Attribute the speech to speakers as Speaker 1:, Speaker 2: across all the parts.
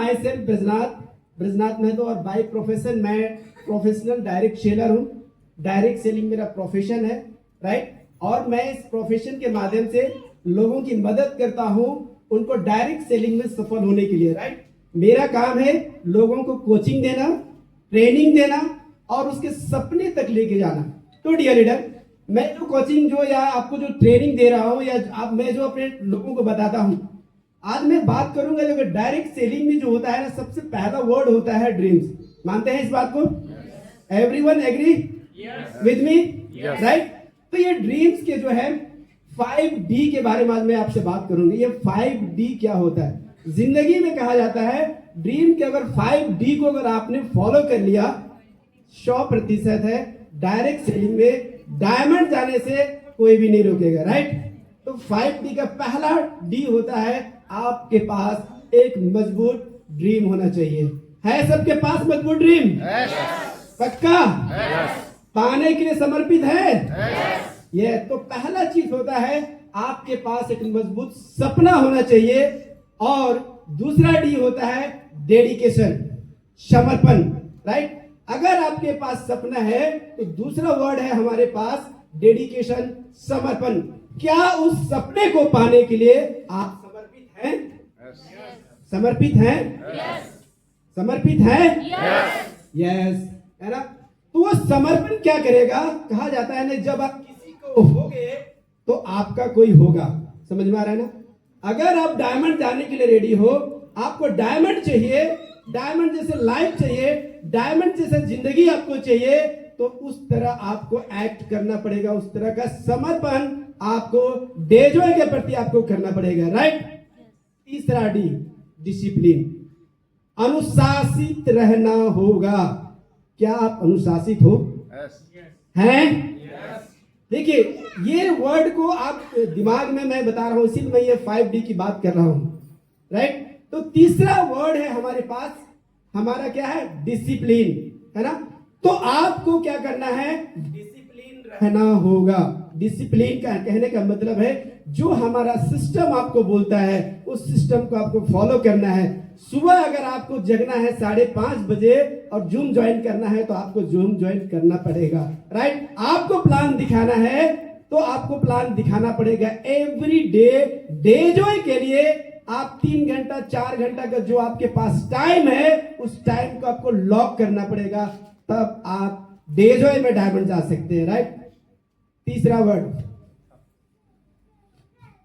Speaker 1: My self Brajnath Mahato और by profession मैं professional direct seller हूँ। डायरेक्ट सेलिंग मेरा प्रोफेशन है, राइट। और मैं इस प्रोफेशन के माध्यम से लोगों की मदद करता हूँ उनको डायरेक्ट सेलिंग में सफल होने के लिए, राइट। मेरा काम है लोगों को कोचिंग देना, ट्रेनिंग देना और उसके सपने तक लेके जाना। तो डियर लीडर, मैं जो कोचिंग जो या आपको जो ट्रेनिंग दे रहा हूँ या मैं जो अपने लोगों को बताता हूँ, आज मैं बात करूंगा जो डायरेक्ट सेलिंग में जो होता है ना, सबसे पहला वर्ड होता है ड्रीम्स। मानते हैं इस बात को? Everyone agree with me, right. तो ये ड्रीम्स के जो है 5D के बारे में आज मैं आपसे बात करूंगी। ये 5D क्या होता है? जिंदगी में कहा जाता है ड्रीम के अगर 5D को अगर आपने फॉलो कर लिया 100% है, डायरेक्ट सेलिंग में डायमंड जाने से कोई भी नहीं रोकेगा, राइट। तो 5D का पहला D होता है आपके पास एक मजबूत ड्रीम होना चाहिए। है सबके पास मजबूत ड्रीम? पक्का? पाने के लिए समर्पित है? ये तो पहला चीज होता है आपके पास एक मजबूत सपना होना चाहिए। और दूसरा D होता है डेडिकेशन, समर्पण, राइट। अगर आपके पास सपना है तो दूसरा वर्ड है हमारे पास डेडिकेशन, समर्पण। क्या उस सपने को पाने के लिए आप समर्पित हैं? समर्पित हैं? समर्पित हैं? यस, है ना। तो वो समर्पण क्या करेगा? कहा जाता है ना, जब आप किसी को होगे तो आपका कोई होगा। समझ में आ रहा है ना? अगर आप डायमंड जाने के लिए रेडी हो, आपको डायमंड चाहिए, डायमंड जैसे लाइफ चाहिए, डायमंड जैसे जिंदगी आपको चाहिए, तो उस तरह आपको एक्ट करना पड़ेगा, उस तरह का समर्पण आपको डेजॉय के प्रति आपको करना पड़ेगा, राइट। तीसरा D डिसिप्लिन, अनुशासित रहना होगा। क्या आप अनुशासित हो? हैं? देखिए, ये वर्ड को आप दिमाग में मैं बता रहा हूं, इसीलिए मैं ये 5D की बात कर रहा हूं, राइट। तो तीसरा वर्ड है हमारे पास, हमारा क्या है? डिसिप्लिन, है ना। तो आपको क्या करना है? डिसिप्लिन रहना होगा। डिसिप्लिन का कहने का मतलब है जो हमारा सिस्टम आपको बोलता है उस सिस्टम को आपको फॉलो करना है। सुबह अगर आपको जगना है 5:30 बजे और जूम ज्वाइन करना है तो आपको जूम ज्वाइन करना पड़ेगा, राइट। आपको प्लान दिखाना है तो आपको प्लान दिखाना पड़ेगा। एवरी डे डेजॉय के लिए आप 3 घंटा 4 घंटा का जो आपके पास टाइम है उस टाइम को आपको लॉक करना पड़ेगा, तब आप डेजॉय में डायमंड जा सकते हैं, राइट। तीसरा वर्ड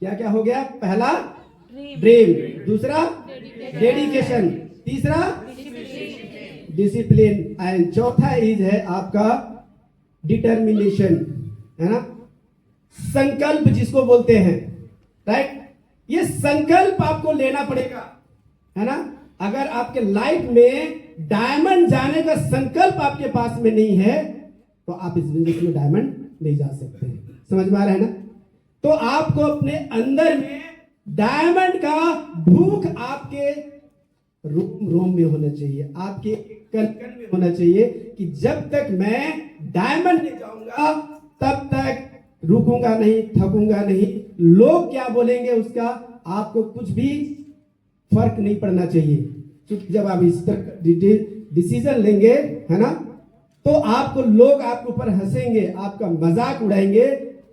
Speaker 1: क्या क्या हो गया? पहला ड्रीम, दूसरा डेडिकेशन, तीसरा डिसिप्लिन एंड चौथा इज है आपका डिटर्मिनेशन, है ना। संकल्प जिसको बोलते हैं, राइट। ये संकल्प आपको लेना पड़ेगा, है ना। अगर आपके लाइफ में डायमंड जाने का संकल्प आपके पास में नहीं है तो आप इस बिजनेस में डायमंड नहीं जा सकते। समझ में आ रहा है ना? तो आपको अपने अंदर में डायमंड का भूख आपके रोम रोम में होना चाहिए, आपके कण कण में होना चाहिए कि जब तक मैं डायमंड ले जाऊंगा तब तक रुकूंगा नहीं, थकूंगा नहीं। लोग क्या बोलेंगे उसका आपको कुछ भी फर्क नहीं पड़ना चाहिए, क्योंकि जब आप इस तरह डिसीजन लेंगे, है ना, तो आपको लोग आपके ऊपर हंसेंगे, आपका मजाक उड़ाएंगे,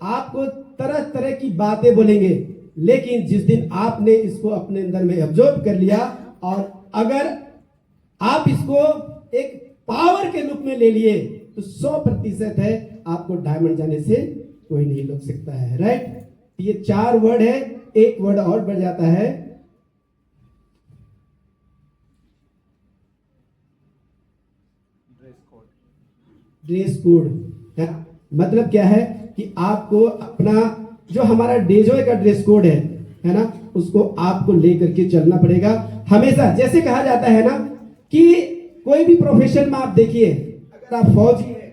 Speaker 1: आपको तरह तरह की बातें बोलेंगे। लेकिन जिस दिन आपने इसको अपने अंदर में ऑब्जर्व कर लिया और अगर आप इसको एक पावर के रूप में ले लिए तो 100% है आपको डायमंड जाने से कोई नहीं रोक सकता है, राइट। ये 4 वर्ड है, एक वर्ड और बढ़ जाता है, ड्रेस कोड। मतलब क्या है कि आपको अपना जो हमारा डेजॉय का ड्रेस कोड है ना, उसको आपको लेकर के चलना पड़ेगा हमेशा। जैसे कहा जाता है ना कि कोई भी प्रोफेशन में आप देखिए, अगर आप फौजी हैं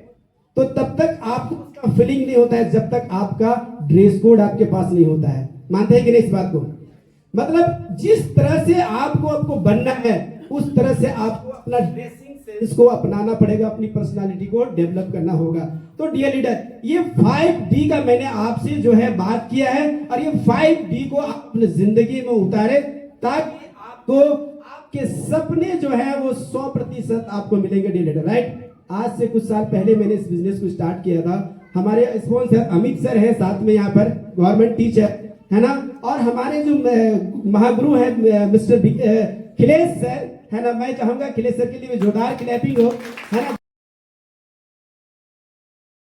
Speaker 1: तो तब तक आपको उसका फीलिंग नहीं होता है जब तक आपका ड्रेस कोड आपके पास नहीं होता है। मानते हैं कि नहीं इस बात को? मतलब जिस तरह से आपको बनना है उस तरह से आपको अपना ड्रेसिंग सेंस को अपनाना पड़ेगा, अपनी पर्सनालिटी को डेवलप करना होगा। तो डियर लीडर, ये 5D का मैंने आपसे जो है बात किया है और ये 5D को आप अपनी जिंदगी में उतारे ताकि आपको आपके सपने जो है वो 100% आपको मिलेंगे डील लीडर, राइट। आज से कुछ साल पहले मैंने इस बिजनेस को स्टार्ट किया था। हमारे स्पॉन्सर अमित सर है साथ में, यहाँ पर गवर्नमेंट टीचर है ना, और हमारे जो महागुरु है मिस्टर खिलेश सर है ना। मैं चाहूंगा खिलेश सर के लिए जोरदार क्लैपिंग हो, है ना।